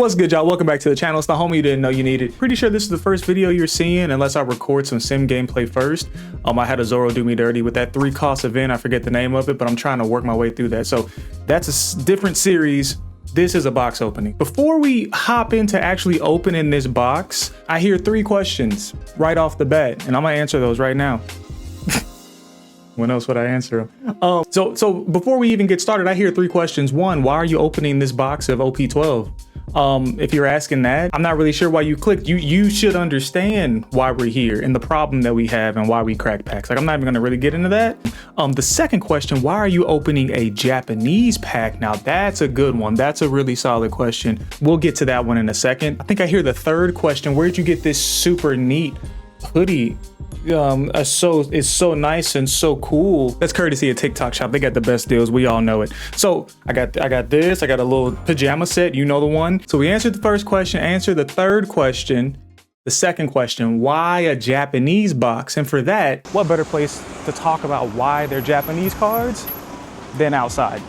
What's good, y'all? Welcome back to the channel. It's the homie you didn't know you needed. Pretty sure this is the first video you're seeing unless I record some sim gameplay first. I had a Zoro do me dirty with that 3-cost event. I forget the name of it, but I'm trying to work my way through that. So that's a different series. This is a box opening. Before we hop into actually opening this box, I hear 3 questions right off the bat, and I'm gonna answer those right now. When else would I answer them? So before we even get started, I hear 3 questions. 1, why are you opening this box of OP-12? If you're asking that, I'm not really sure why you clicked. You should understand why we're here and the problem that we have and why we crack packs. Like, I'm not even gonna really get into that. The second question, why are you opening a Japanese pack? Now that's a good one. That's a really solid question. We'll get to that one in a second. I think I hear the third question, where'd you get this super neat hoodie? It's so nice and so cool. That's courtesy of TikTok Shop. They got the best deals. We all know it. So I got this. I got a little pajama set. You know the one. So we answered the first question, answered the third question. The second question, why a Japanese box? And for that, what better place to talk about why they're Japanese cards than outside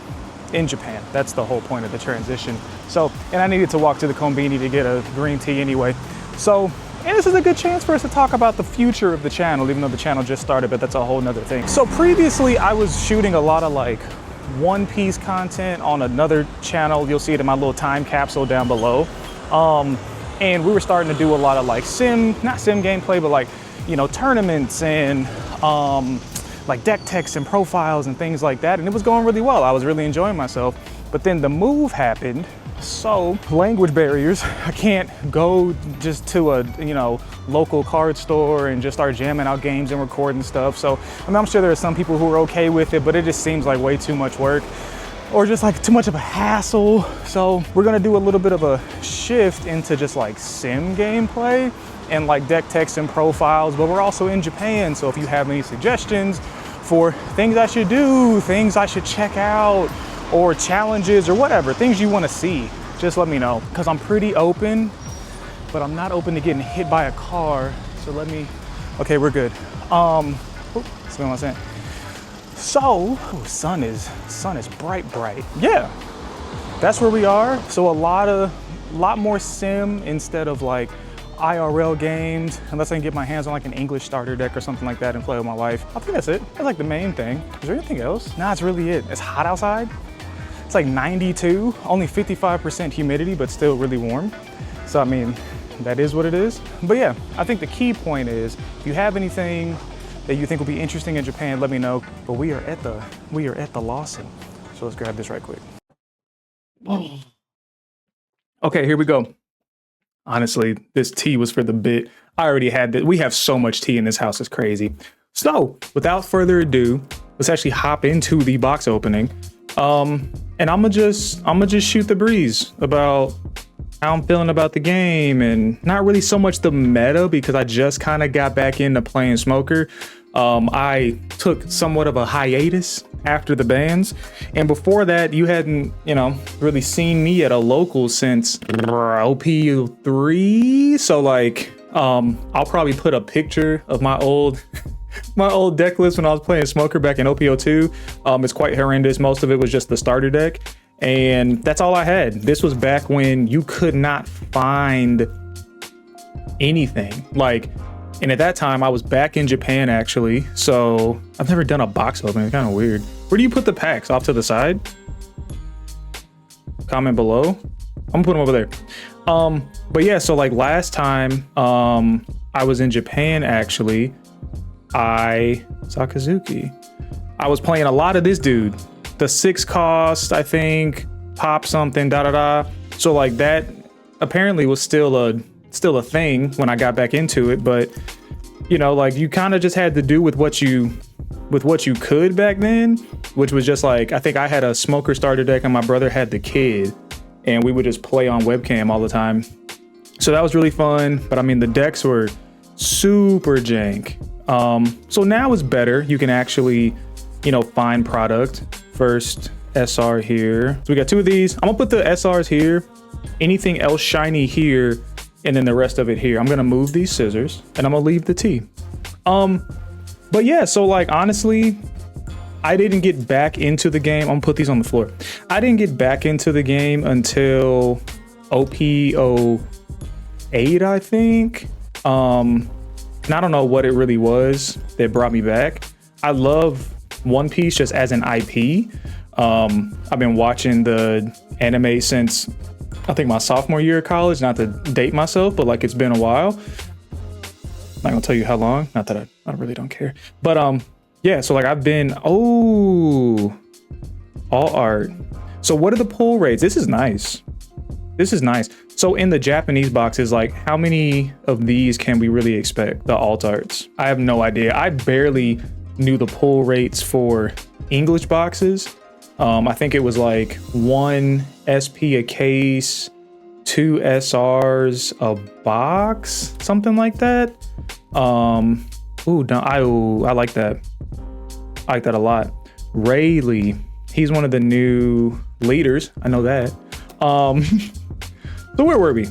in Japan? That's the whole point of the transition. So, and I needed to walk to the Konbini to get a green tea anyway. So, and this is a good chance for us to talk about the future of the channel, even though the channel just started, but that's a whole nother thing. So previously I was shooting a lot of like One Piece content on another channel. You'll see it in my little time capsule down below. And we were starting to do a lot of like not sim gameplay, but like, you know, tournaments and like deck text and profiles and things like that. And it was going really well. I was really enjoying myself. But then the move happened. So language barriers, I can't go just to a, you know, local card store and just start jamming out games and recording stuff. So I mean, I'm sure there are some people who are okay with it, but it just seems like way too much work or just like too much of a hassle. So we're gonna do a little bit of a shift into just like sim gameplay and like deck text and profiles, but we're also in Japan. So if you have any suggestions for things I should do, things I should check out, or challenges or whatever, things you want to see, just let me know. Because I'm pretty open, but I'm not open to getting hit by a car. So let me, okay, we're good. That's what I'm saying. So, sun is bright. Yeah, that's where we are. So a lot more sim instead of like IRL games, unless I can get my hands on like an English starter deck or something like that and play with my wife. I think that's it. That's like the main thing. Is there anything else? Nah, it's really it. It's hot outside. It's like 92, only 55% humidity, but still really warm. So I mean, that is what it is. But yeah, I think the key point is, if you have anything that you think will be interesting in Japan, let me know. But we are at the Lawson. So let's grab this right quick. Okay, here we go. Honestly, this tea was for the bit. I already had that. We have so much tea in this house, it's crazy. So without further ado, let's actually hop into the box opening. And I'm gonna just shoot the breeze about how I'm feeling about the game, and not really so much the meta, because I just kind of got back into playing Smoker. I took somewhat of a hiatus after the bans, and before that you hadn't, you know, really seen me at a local since OP-3. So like, I'll probably put a picture of my old deck list when I was playing Smoker back in OP-02. It's quite horrendous. Most of it was just the starter deck, and that's all I had. This was back when you could not find anything. Like, and at that time I was back in Japan actually, so I've never done a box opening. It's kind of weird. Where do you put the packs? Off to the side? Comment below. I'm gonna put them over there. But yeah, so like last time I was in Japan actually, Sakazuki. I was playing a lot of this dude, the 6-cost, I think, pop something, So like that apparently was still a thing when I got back into it, but you know, like you kind of just had to do with what you could back then, which was just like, I think I had a Smoker starter deck and my brother had the Kid, and we would just play on webcam all the time. So that was really fun, but I mean the decks were super jank. So now it's better. You can actually, you know, find product. First SR here. So we got 2 of these. I'm gonna put the SRs here, anything else shiny here, and then the rest of it here. I'm gonna move these scissors and I'm gonna leave the T. But yeah, so like honestly, I didn't get back into the game. I'm gonna put these on the floor. I didn't get back into the game until OP-08, I think. And I don't know what it really was that brought me back. I love One Piece just as an IP. I've been watching the anime since I think my sophomore year of college, not to date myself, but like it's been a while. Not gonna tell you how long, not that I really don't care. But yeah, so like I've been, all art. So what are the pull rates? This is nice. This is nice. So in the Japanese boxes, like how many of these can we really expect? The alt arts? I have no idea. I barely knew the pull rates for English boxes. I think it was like 1 SP a case, 2 SRs a box, something like that. Ooh, no, I like that. I like that a lot. Rayleigh, he's one of the new leaders. I know that. So where were we?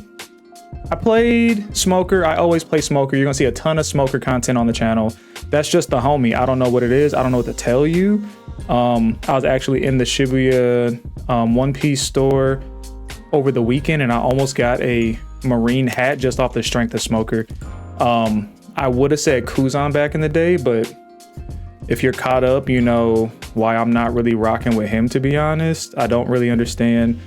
I played Smoker. I always play Smoker. You're gonna see a ton of Smoker content on the channel. That's just the homie. I don't know what it is. I don't know what to tell you. I was actually in the Shibuya One Piece store over the weekend, and I almost got a Marine hat just off the strength of Smoker. I would have said Kuzan back in the day, but if you're caught up, you know why I'm not really rocking with him, to be honest. I don't really understand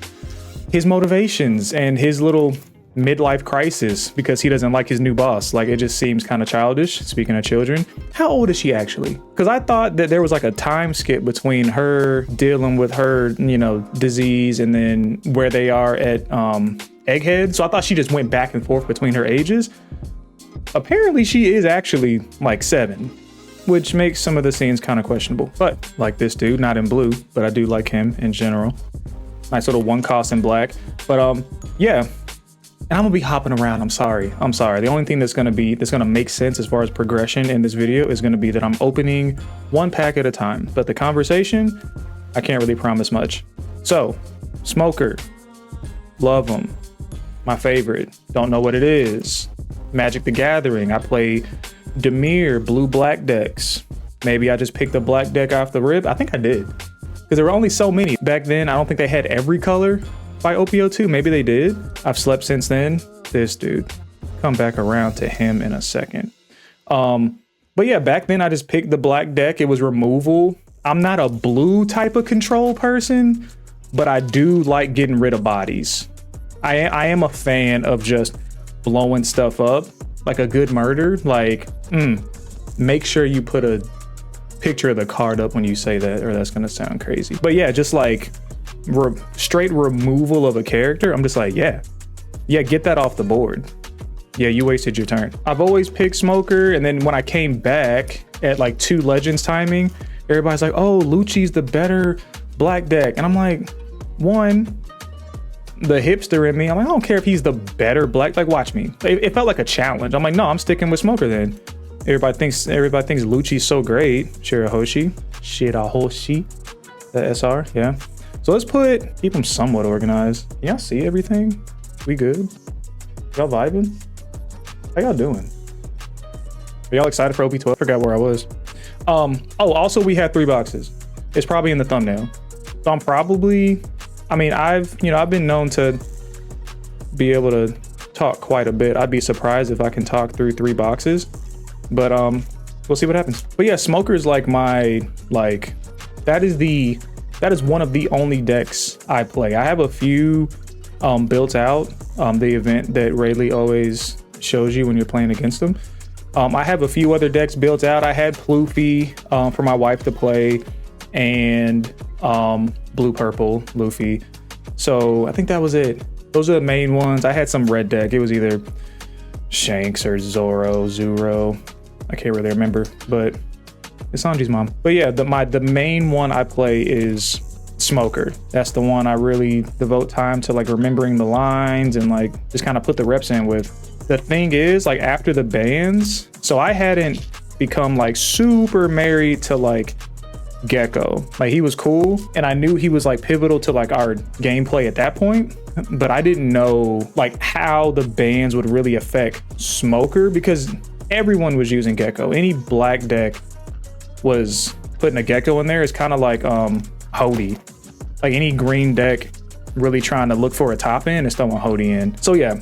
his motivations and his little midlife crisis because he doesn't like his new boss. Like, it just seems kind of childish. Speaking of children, how old is she actually? Because I thought that there was like a time skip between her dealing with her, you know, disease and then where they are at Egghead. So I thought she just went back and forth between her ages. Apparently she is actually like 7, which makes some of the scenes kind of questionable. But like this dude, not in blue, but I do like him in general. Nice little 1 cost in black. But yeah, and I'm gonna be hopping around. I'm sorry. The only thing that's gonna make sense as far as progression in this video is gonna be that I'm opening 1 pack at a time. But the conversation, I can't really promise much. So, Smoker, love him. My favorite, don't know what it is. Magic the Gathering, I play Demir, blue-black decks. Maybe I just picked the black deck off the rip. I think I did. Because there were only so many. Back then, I don't think they had every color by OP-02. Maybe they did. I've slept since then. This dude. Come back around to him in a second. But yeah, back then I just picked the black deck. It was removal. I'm not a blue type of control person, but I do like getting rid of bodies. I am a fan of just blowing stuff up. Like a good murder. Like, make sure you put a picture of the card up when you say that, or that's gonna sound crazy. But yeah, just like straight removal of a character. I'm just like, yeah, get that off the board. Yeah, you wasted your turn. I've always picked Smoker, and then when I came back at like 2 Legends timing, everybody's like, oh, Lucci's the better black deck. And I'm like, one, the hipster in me, I'm like, I don't care if he's the better black, like, watch me. It felt like a challenge. I'm like, no, I'm sticking with Smoker then. Everybody thinks Lucci's so great. Shirahoshi, the SR, yeah. So let's keep them somewhat organized. Can y'all see everything? We good? Y'all vibing? How y'all doing? Are y'all excited for OP-12? I forgot where I was. Oh, also we had 3 boxes. It's probably in the thumbnail. So I'm probably, I mean, I've been known to be able to talk quite a bit. I'd be surprised if I can talk through 3 boxes. But we'll see what happens. But yeah, Smoker is like my, like, that is one of the only decks I play. I have a few built out, the event that Rayleigh always shows you when you're playing against them. I have a few other decks built out. I had Pluffy for my wife to play, and blue-purple Luffy. So I think that was it. Those are the main ones. I had some red deck. It was either Shanks or Zoro. I can't really remember, but it's Sanji's mom. But yeah, the main one I play is Smoker. That's the one I really devote time to, like remembering the lines and like just kind of put the reps in with. The thing is, like after the bans, so I hadn't become like super married to like Gecko. Like he was cool and I knew he was like pivotal to like our gameplay at that point, but I didn't know like how the bans would really affect Smoker because everyone was using Gecko. Any black deck was putting a Gecko in there. It's kind of like Hody. Like any green deck really trying to look for a top end and still want Hody in. So yeah,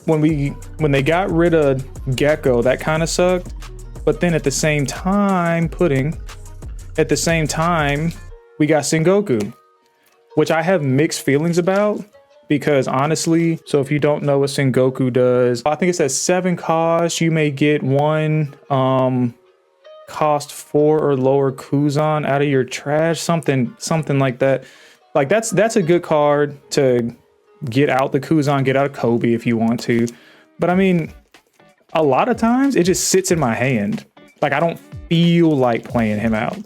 when they got rid of Gecko, that kind of sucked. But then at the same time, at the same time, we got Sengoku, which I have mixed feelings about. Because honestly, so if you don't know what Sengoku does, I think it says 7 cost. You may get 1 cost 4 or lower Kuzan out of your trash, something like that. Like that's a good card to get out the Kuzan, get out of Kobe if you want to. But I mean, a lot of times it just sits in my hand. Like I don't feel like playing him out.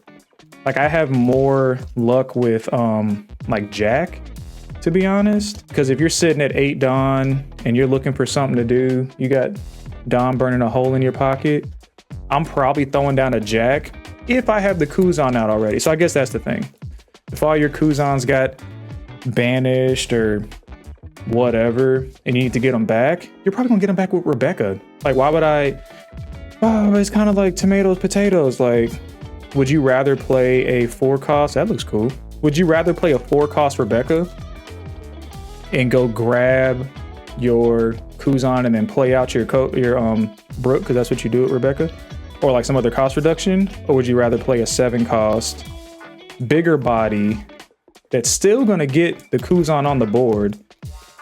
Like I have more luck with like Jack, to be honest, because if you're sitting at 8 Dawn and you're looking for something to do, you got Dawn burning a hole in your pocket, I'm probably throwing down a Jack if I have the Kuzan out already. So I guess that's the thing. If all your Kuzans got banished or whatever and you need to get them back, you're probably gonna get them back with Rebecca. Like why would I? Oh, it's kind of like tomatoes, potatoes. Like, would you rather play a 4 cost? That looks cool. Would you rather play a 4 cost Rebecca and go grab your Kuzan and then play out your Brook, because that's what you do with Rebecca, or like some other cost reduction? Or would you rather play a 7 cost, bigger body that's still gonna get the Kuzan on the board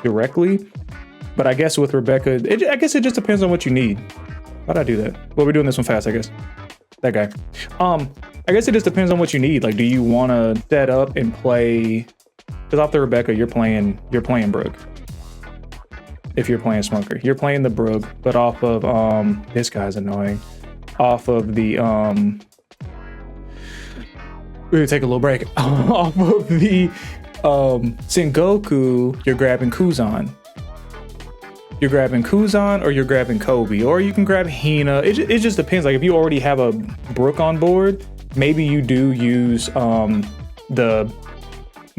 directly? But I guess with Rebecca, I guess it just depends on what you need. How'd I do that? Well, we're doing this one fast, I guess. That guy. I guess it just depends on what you need. Like, do you want to set up and play? Because off the Rebecca, you're playing Brook. If you're playing Smoker, you're playing the Brook, but off of this guy's annoying. Off of the we're gonna take a little break. Off of the Sengoku, you're grabbing Kuzan. You're grabbing Kuzan or you're grabbing Kobe, or you can grab Hina. It just depends. Like if you already have a Brook on board, maybe you do use the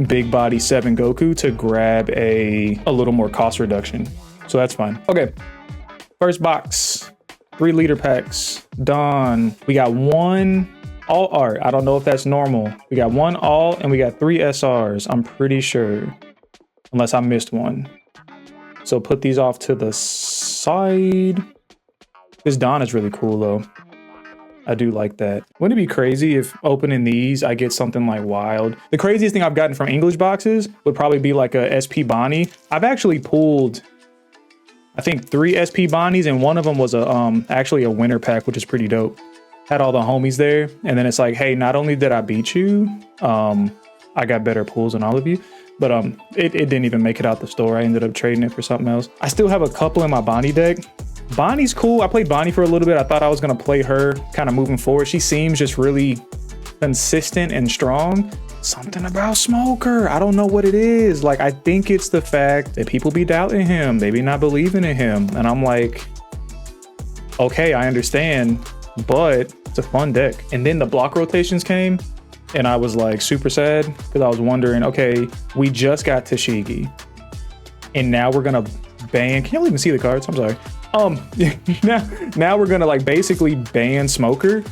big body 7 Goku to grab a little more cost reduction. So that's fine. Okay, first box, 3 leader packs. Dawn. We got 1 all art. I don't know if that's normal. We got 1 all and we got 3 SRs. I'm pretty sure, unless I missed one. So put these off to the side. This Dawn is really cool though. I do like that. Wouldn't it be crazy if opening these, I get something like wild? The craziest thing I've gotten from English boxes would probably be like a SP Bonnie. I've actually pulled, I think 3 SP Bonnies, and one of them was actually a winter pack, which is pretty dope. Had all the homies there, and then it's like, hey, not only did I beat you, I got better pulls than all of you. But it didn't even make it out the store. I ended up trading it for something else. I still have a couple in my Bonnie deck. Bonnie's cool. I played Bonnie for a little bit. I thought I was gonna play her kind of moving forward. She seems just really consistent and strong. Something about Smoker, I don't know what it is. Like, I think it's the fact that people be doubting him. They be not believing in him. And I'm like, okay, I understand, but it's a fun deck. And then the block rotations came, and I was like super sad because I was wondering, okay, we just got Tashigi, and now we're gonna ban. Can y'all even see the cards? I'm sorry. Now we're gonna like basically ban Smoker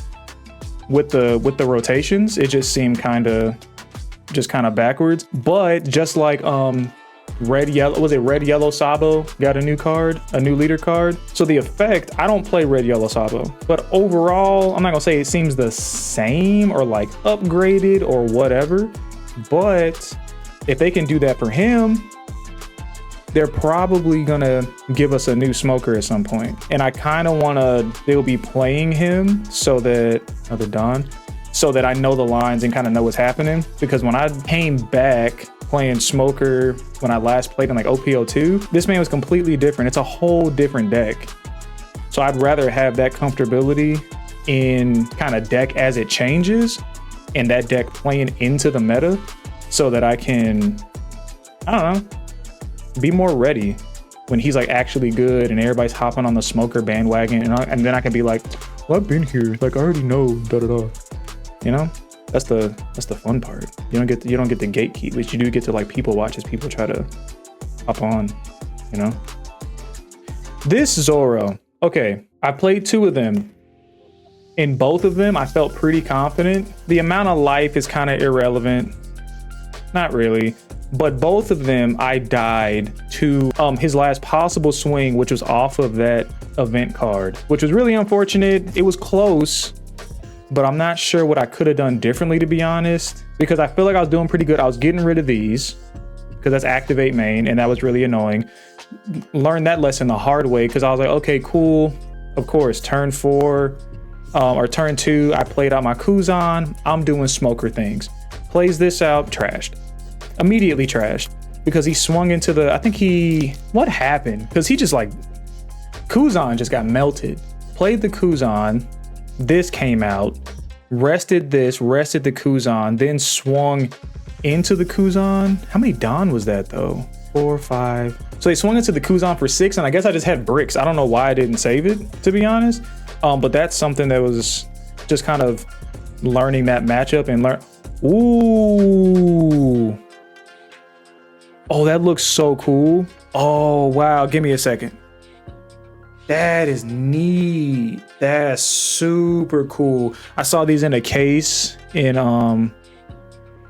with the rotations. It just seemed kind of backwards. But just like red yellow Sabo got a new card, a new leader card. So the effect, I don't play red yellow Sabo, but overall, I'm not gonna say it seems the same or like upgraded or whatever, but if they can do that for him, they're probably gonna give us a new Smoker at some point. And I kind of want to, they'll be playing him so that, another Don, so that I know the lines and kind of know what's happening. Because when I came back playing Smoker, when I last played in like OP-12, this man was completely different. It's a whole different deck. So I'd rather have that comfortability in kind of deck as it changes, and that deck playing into the meta so that I can, I don't know, be more ready when he's like actually good and everybody's hopping on the Smoker bandwagon, and then I can be like, well, I've been here, like I already know, da-da-da. You know, that's the fun part. You don't get the gatekeep, but you do get to like people watch as people try to hop on, you know. This Zoro, okay, I played 2 of them. In both of them, I felt pretty confident. The amount of life is kind of irrelevant. Not really. but both of them I died to his last possible swing, which was off of that event card, which was really unfortunate. It was close, but I'm not sure what I could have done differently, to be honest, because I feel like I was doing pretty good. I was getting rid of these because that's activate main, and that was really annoying. Learned that lesson the hard way because I was like, okay, cool. Of course, turn 4 or turn 2, I played out my Kuzan. I'm doing smoker things. Plays this out, trashed. Immediately trashed because he swung into the, I think what happened? Because he just like, Kuzan just got melted. Played the Kuzan, this came out, rested this, rested the Kuzan, then swung into the Kuzan. How many Don was that though? 4, 5. So they swung into the Kuzan for 6, and I guess I just had bricks. I don't know why I didn't save it, to be honest. But that's something that was just kind of learning that matchup and Ooh. Oh, that looks so cool. Oh, wow. Give me a second. That is neat. That's super cool. I saw these in a case in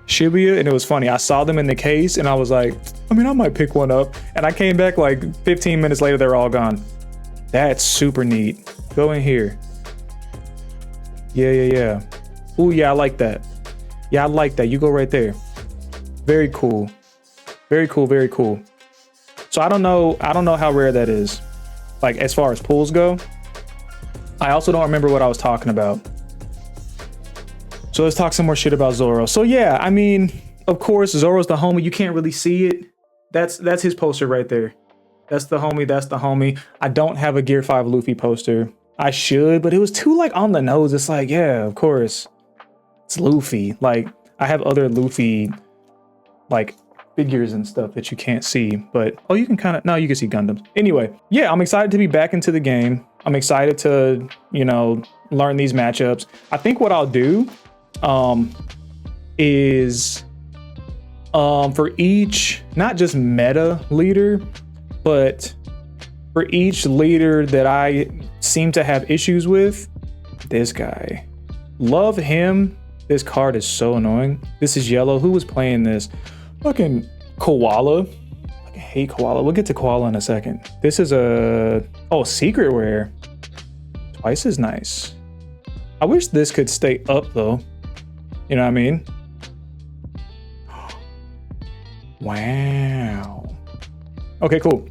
Shibuya, and it was funny. I saw them in the case and I was like, I mean, I might pick one up. And I came back like 15 minutes later, they're all gone. That's super neat. Go in here. Yeah. Ooh, yeah, I like that. Yeah, I like that. You go right there. Very cool. Very cool. So I don't know how rare that is. Like as far as pulls go. I also don't remember what I was talking about. So let's talk some more shit about Zoro. So yeah, I mean, of course, Zoro's the homie. You can't really see it. That's his poster right there. That's the homie. I don't have a Gear 5 Luffy poster. I should, but it was too like on the nose. It's like, yeah, of course. It's Luffy. Like I have other Luffy like figures and stuff that you can't see, but oh, you can kind of, no, you can see Gundams. Anyway, yeah, I'm excited to be back into the game. I'm excited to, you know, learn these matchups. I think what I'll do is for each, not just meta leader, but for each leader that I seem to have issues with, this guy, love him. This card is so annoying. This is yellow. Who was playing this? Fucking Koala. I hate Koala. We'll get to Koala in a second. This is secret rare. Twice as nice. I wish this could stay up though. You know what I mean? Wow. Okay, cool.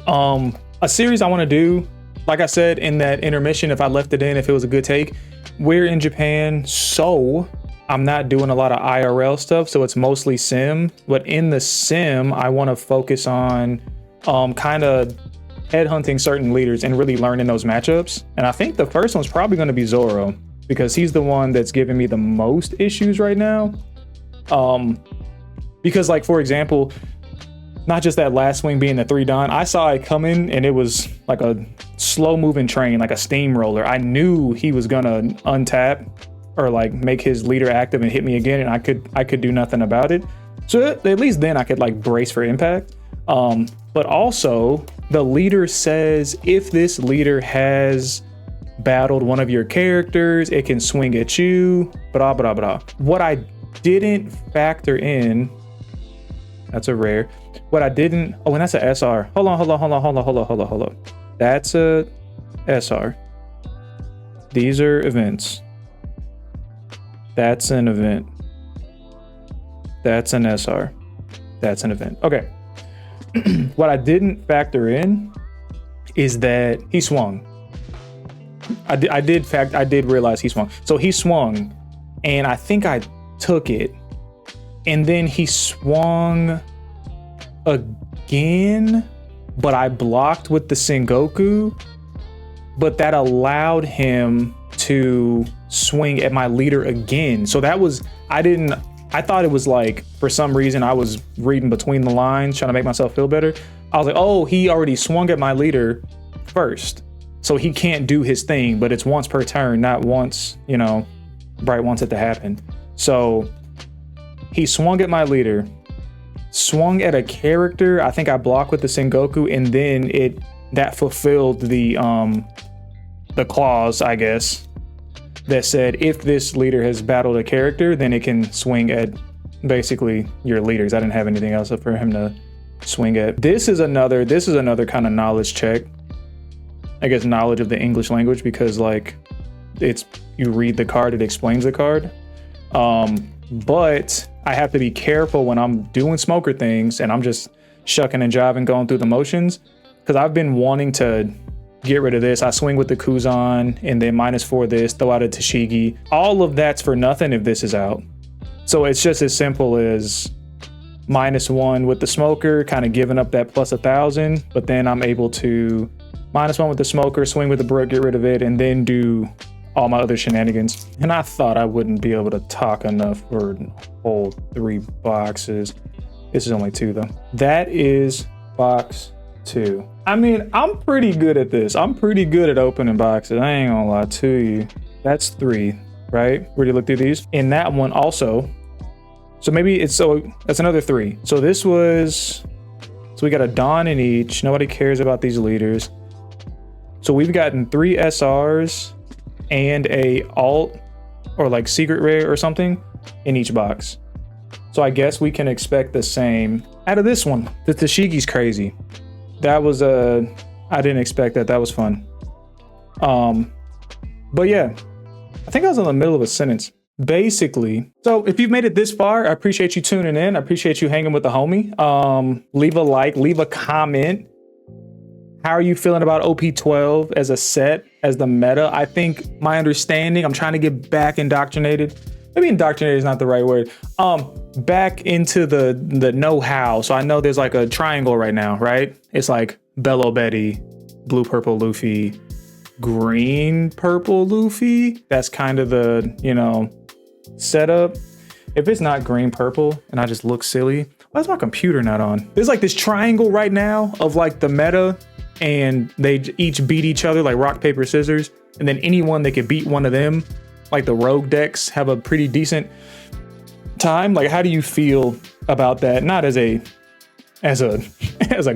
A series I want to do, like I said in that intermission, if I left it in, if it was a good take, we're in Japan, so I'm not doing a lot of IRL stuff, so it's mostly sim. But in the sim, I want to focus on kind of headhunting certain leaders and really learning those matchups. And I think the first one's probably going to be Zoro, because he's the one that's giving me the most issues right now. Because like, for example, not just that last swing being the 3 Don, I saw it coming and it was like a slow moving train, like a steamroller. I knew he was gonna untap or like make his leader active and hit me again, and I could do nothing about it. So at least then I could like brace for impact. But also the leader says if this leader has battled one of your characters, it can swing at you, blah, blah, blah. What I didn't factor in, that's a rare. What I didn't, and that's a SR. Hold on. That's a SR. These are events. That's an event. That's an SR. That's an event. Okay. What I didn't factor in is that he swung. I did realize he swung. So he swung, and I think I took it, and then he swung again, but I blocked with the Sengoku, but that allowed him to swing at my leader again. So that was, I thought it was like, for some reason I was reading between the lines, trying to make myself feel better. I was like, oh, he already swung at my leader first, so he can't do his thing, but it's once per turn, not once, you know, Bright wants it to happen. So he swung at my leader, swung at a character. I think I blocked with the Sengoku, and then that fulfilled the clause, I guess, that said if this leader has battled a character, then it can swing at basically your leaders. I didn't have anything else for him to swing at. This is another kind of knowledge check. I guess knowledge of the English language, because like you read the card, it explains the card. But I have to be careful when I'm doing smoker things and I'm just shucking and jiving, going through the motions, because I've been wanting to get rid of this. I swing with the Kuzan and then -4 this, throw out a Tashigi. All of that's for nothing if this is out. So it's just as simple as -1 with the smoker, kind of giving up that plus 1,000, but then I'm able to -1 with the smoker, swing with the brook, get rid of it, and then do all my other shenanigans. And I thought I wouldn't be able to talk enough for a whole 3 boxes. This is only 2 though. That is box 2. I mean, I'm pretty good at this. I'm pretty good at opening boxes. I ain't gonna lie to you. That's 3, right? Where do you look through these? In that one also. So maybe that's another 3. So we got a Dawn in each. Nobody cares about these leaders. So we've gotten 3 SRs and a alt or like secret rare or something in each box. So I guess we can expect the same out of this one. The Tashigi's crazy. That was I didn't expect that. That was fun. But yeah, I think I was in the middle of a sentence. Basically, so if you've made it this far, I appreciate you tuning in. I appreciate you hanging with the homie. Leave a like, leave a comment. How are you feeling about OP-12 as a set, as the meta? I think my understanding, I'm trying to get back indoctrinated. Maybe indoctrinated is not the right word. Back into the know-how. So I know there's like a triangle right now, right? It's like Bello Betty, blue, purple, Luffy, green, purple, Luffy. That's kind of the, setup. If it's not green, purple, and I just look silly, why is my computer not on? There's like this triangle right now of like the meta, and they each beat each other like rock, paper, scissors. And then anyone that could beat one of them, like the rogue decks, have a pretty decent time. Like, how do you feel about that? Not as a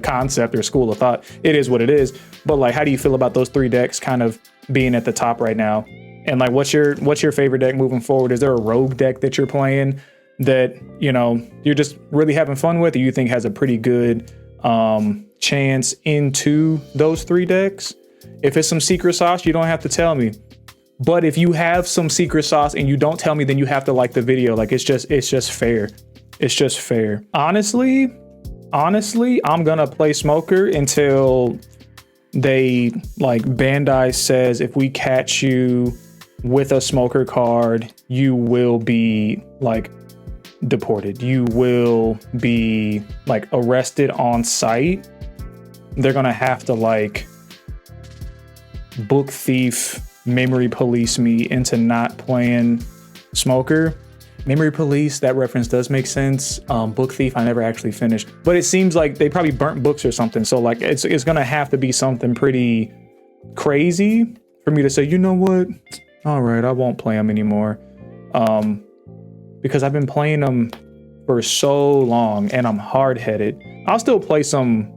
concept or school of thought. It is what it is. But like, how do you feel about those 3 decks kind of being at the top right now? And like, what's your favorite deck moving forward? Is there a rogue deck that you're playing that, you're just really having fun with, or you think has a pretty good chance into those 3 decks? If it's some secret sauce, you don't have to tell me. But if you have some secret sauce and you don't tell me, then you have to like the video. Like, it's just fair. It's just fair. Honestly, I'm gonna play smoker until they, like, Bandai says, if we catch you with a smoker card, you will be like deported. You will be like arrested on site. They're gonna have to like book thief, memory police me into not playing smoker. Memory police, that reference does make sense. Book thief, I never actually finished, but it seems like they probably burnt books or something. So like, it's gonna have to be something pretty crazy for me to say, you know what? All right, I won't play them anymore. Because I've been playing them for so long and I'm hard-headed. I'll still play some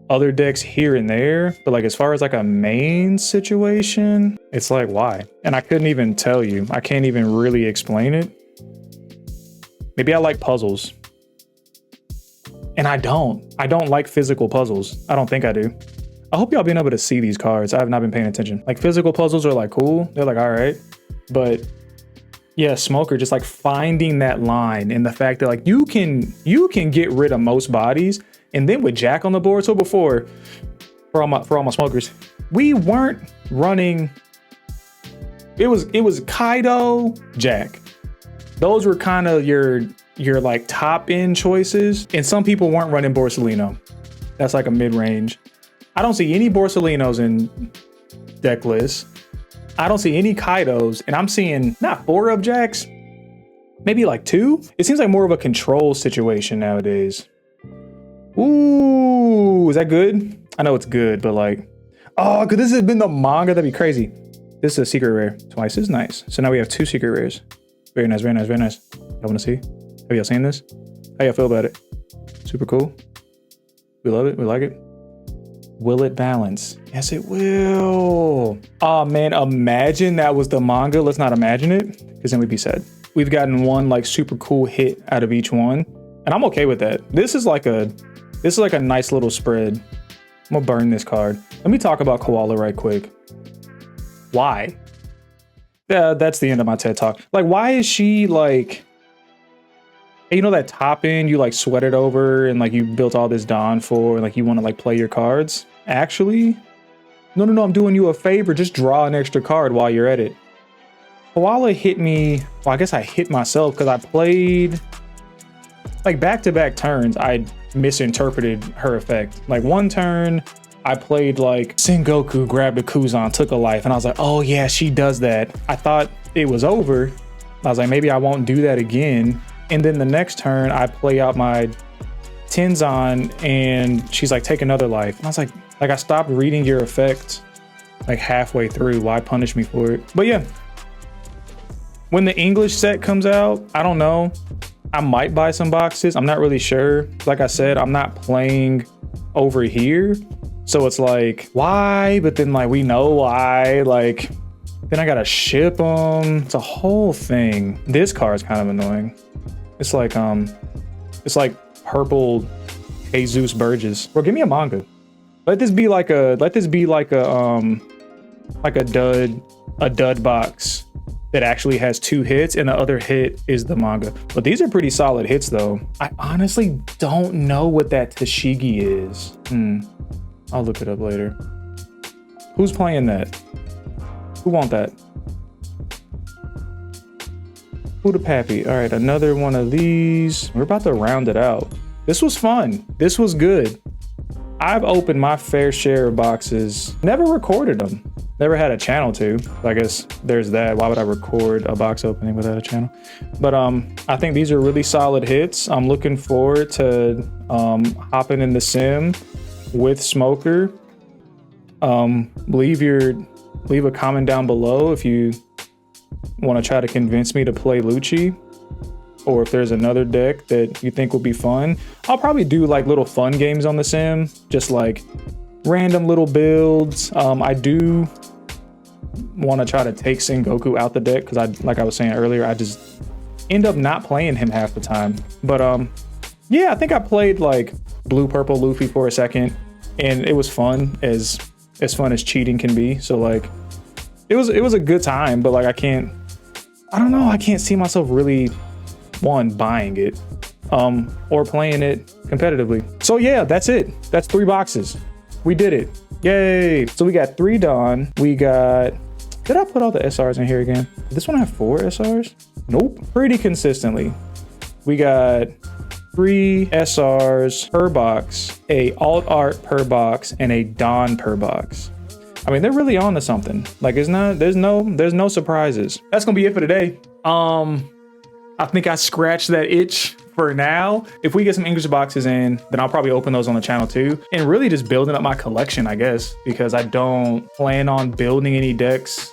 other decks here and there, but like, as far as like a main situation, it's like, why? And I couldn't even tell you. I can't even really explain it. Maybe I like puzzles. And I don't like physical puzzles. I don't think I do. I hope y'all been able to see these cards. I have not been paying attention. Like, physical puzzles are like cool. They're like, all right. But yeah, smoker, just like finding that line, and the fact that like you can get rid of most bodies, and then with Jack on the board. So before, for all my smokers, we weren't running. It was Kaido, Jack. Those were kind of your like top end choices, and some people weren't running Borsellino. That's like a mid range. I don't see any Borsellinos in deck lists. I don't see any Kaidos, and I'm seeing not 4 of Jacks, maybe like 2. It seems like more of a control situation nowadays. Ooh, is that good? I know it's good, but like, oh, because this has been the manga, that'd be crazy. This is a secret rare. Twice is nice. So now we have 2 secret rares. Very nice, very nice, very nice. Y'all want to see? Have y'all seen this? How y'all feel about it? Super cool. We love it. We like it. Will it balance? Yes, it will. Oh man, imagine that was the manga. Let's not imagine it, because then we'd be sad. we've gotten one like super cool hit out of each one, and I'm okay with that. This is like a nice little spread. I'm gonna burn this card. Let me talk about Koala right quick. Why? Yeah, that's the end of my TED talk. Like, why is she like, you know, that top end you like sweated over and like you built all this Dawn for, and like you want to like play your cards? Actually, no, I'm doing you a favor. Just draw an extra card while you're at it. Koala hit me. Well, I guess I hit myself because I played like back-to-back turns. I misinterpreted her effect. Like one turn, I played like Sengoku, grabbed a Kuzan, took a life, and I was like, oh yeah, she does that. I thought it was over. I was like, maybe I won't do that again. And then the next turn, I play out my Tenzan, and she's like, take another life. And I was like I stopped reading your effect like halfway through. Why punish me for it? But yeah, when the English set comes out, I don't know. I might buy some boxes. I'm not really sure. Like I said, I'm not playing over here. So it's like, why? But then like, we know why. Like, then I gotta ship them. It's a whole thing. This car is kind of annoying. It's like purple Jesus Burgess. Bro, give me a manga. Let this be like a dud box that actually has 2 hits, and the other hit is the manga. But these are pretty solid hits though. I honestly don't know what that Tashigi is. I'll look it up later. Who's playing that? Who want that? Who the pappy? All right, another one of these. We're about to round it out. This was fun. This was good. I've opened my fair share of boxes. Never recorded them. Never had a channel to. I guess there's that. Why would I record a box opening without a channel? But I think these are really solid hits. I'm looking forward to hopping in the sim with Smoker. Leave a comment down below if you want to try to convince me to play Lucci, or if there's another deck that you think would be fun. I'll probably do like little fun games on the sim, just like random little builds. I do want to try to take Sengoku out the deck because like I was saying earlier, I just end up not playing him half the time. But yeah, I think I played like blue purple Luffy for a second, and it was fun, as fun as cheating can be. So like it was a good time, but like I don't know, I can't see myself really buying it or playing it competitively. So yeah, that's it. That's 3 boxes. We did it. Yay. So we got 3 Dawn. We got, did I put all the SRs in here again? Did this one have 4 SRs? Nope. Pretty consistently. We got 3 SRs per box, a alt art per box, and a Dawn per box. I mean, they're really on to something. Like, there's no surprises. That's gonna be it for today. I think I scratched that itch for now. If we get some English boxes in, then I'll probably open those on the channel too. And really just building up my collection, I guess, because I don't plan on building any decks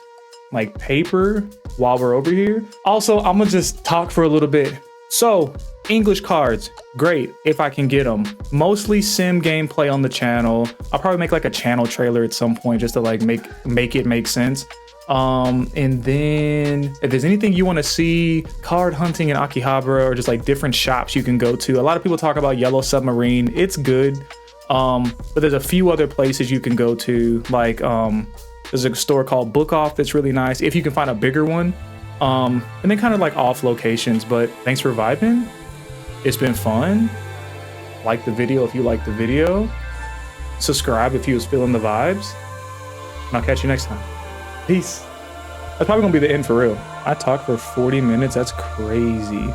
like paper while we're over here. Also, I'm gonna just talk for a little bit. So English cards, great if I can get them. Mostly sim gameplay on the channel. I'll probably make like a channel trailer at some point just to like make it make sense. And then if there's anything you want to see, card hunting in Akihabara, or just like different shops you can go to. A lot of people talk about Yellow Submarine. It's good. But there's a few other places you can go to. Like there's a store called Book Off that's really nice if you can find a bigger one. And then kind of like off locations. But thanks for vibing. It's been fun. Like the video if you like the video. Subscribe if you was feeling the vibes. And I'll catch you next time. Peace. That's probably gonna be the end for real. I talked for 40 minutes. That's crazy.